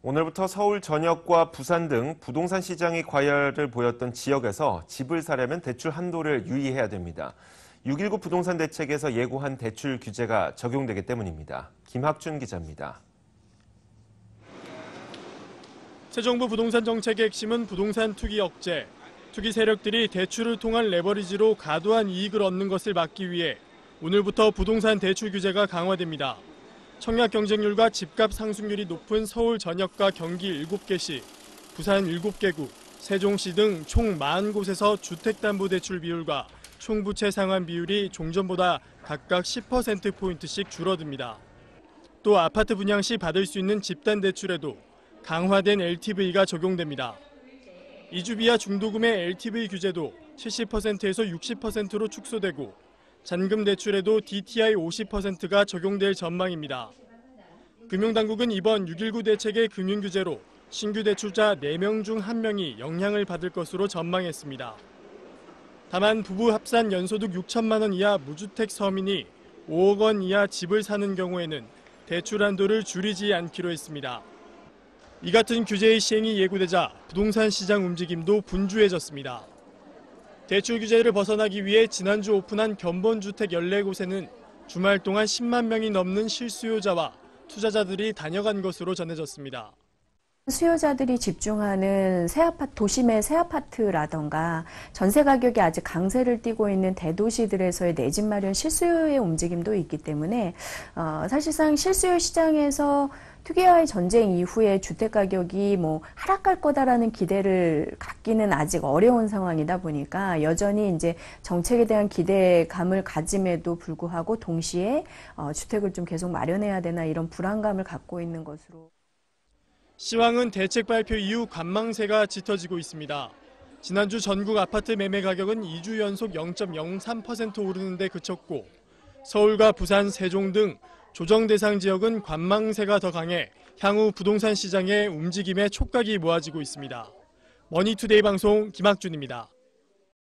오늘부터 서울 전역과 부산 등 부동산 시장이 과열을 보였던 지역에서 집을 사려면 대출 한도를 유의해야 됩니다. 6.19 부동산 대책에서 예고한 대출 규제가 적용되기 때문입니다. 김학준 기자입니다. 새 정부 부동산 정책의 핵심은 부동산 투기 억제. 투기 세력들이 대출을 통한 레버리지로 과도한 이익을 얻는 것을 막기 위해 오늘부터 부동산 대출 규제가 강화됩니다. 청약 경쟁률과 집값 상승률이 높은 서울 전역과 경기 7개시, 부산 7개구, 세종시 등 총 40곳에서 주택담보대출 비율과 총부채 상환 비율이 종전보다 각각 10%포인트씩 줄어듭니다. 또 아파트 분양 시 받을 수 있는 집단대출에도 강화된 LTV가 적용됩니다. 이주비와 중도금의 LTV 규제도 70%에서 60%로 축소되고 잔금 대출에도 DTI 50%가 적용될 전망입니다. 금융당국은 이번 6.19 대책의 금융규제로 신규 대출자 4명 중 1명이 영향을 받을 것으로 전망했습니다. 다만 부부 합산 연소득 6천만 원 이하 무주택 서민이 5억 원 이하 집을 사는 경우에는 대출 한도를 줄이지 않기로 했습니다. 이 같은 규제의 시행이 예고되자 부동산 시장 움직임도 분주해졌습니다. 대출 규제를 벗어나기 위해 지난주 오픈한 견본주택 14곳에는 주말 동안 10만 명이 넘는 실수요자와 투자자들이 다녀간 것으로 전해졌습니다. 수요자들이 집중하는 도심의 새 아파트라던가 전세 가격이 아직 강세를 띠고 있는 대도시들에서의 내 집 마련 실수요의 움직임도 있기 때문에 사실상 실수요 시장에서 투기와의 전쟁 이후에 주택 가격이 하락할 거다라는 기대를 갖기는 아직 어려운 상황이다 보니까 여전히 이제 정책에 대한 기대감을 가짐에도 불구하고 동시에 주택을 좀 계속 마련해야 되나 이런 불안감을 갖고 있는 것으로. 시황은 대책 발표 이후 관망세가 짙어지고 있습니다. 지난주 전국 아파트 매매 가격은 2주 연속 0.03% 오르는 데 그쳤고 서울과 부산, 세종 등 조정 대상 지역은 관망세가 더 강해 향후 부동산 시장의 움직임에 촉각이 모아지고 있습니다. 머니투데이 방송 김학준입니다.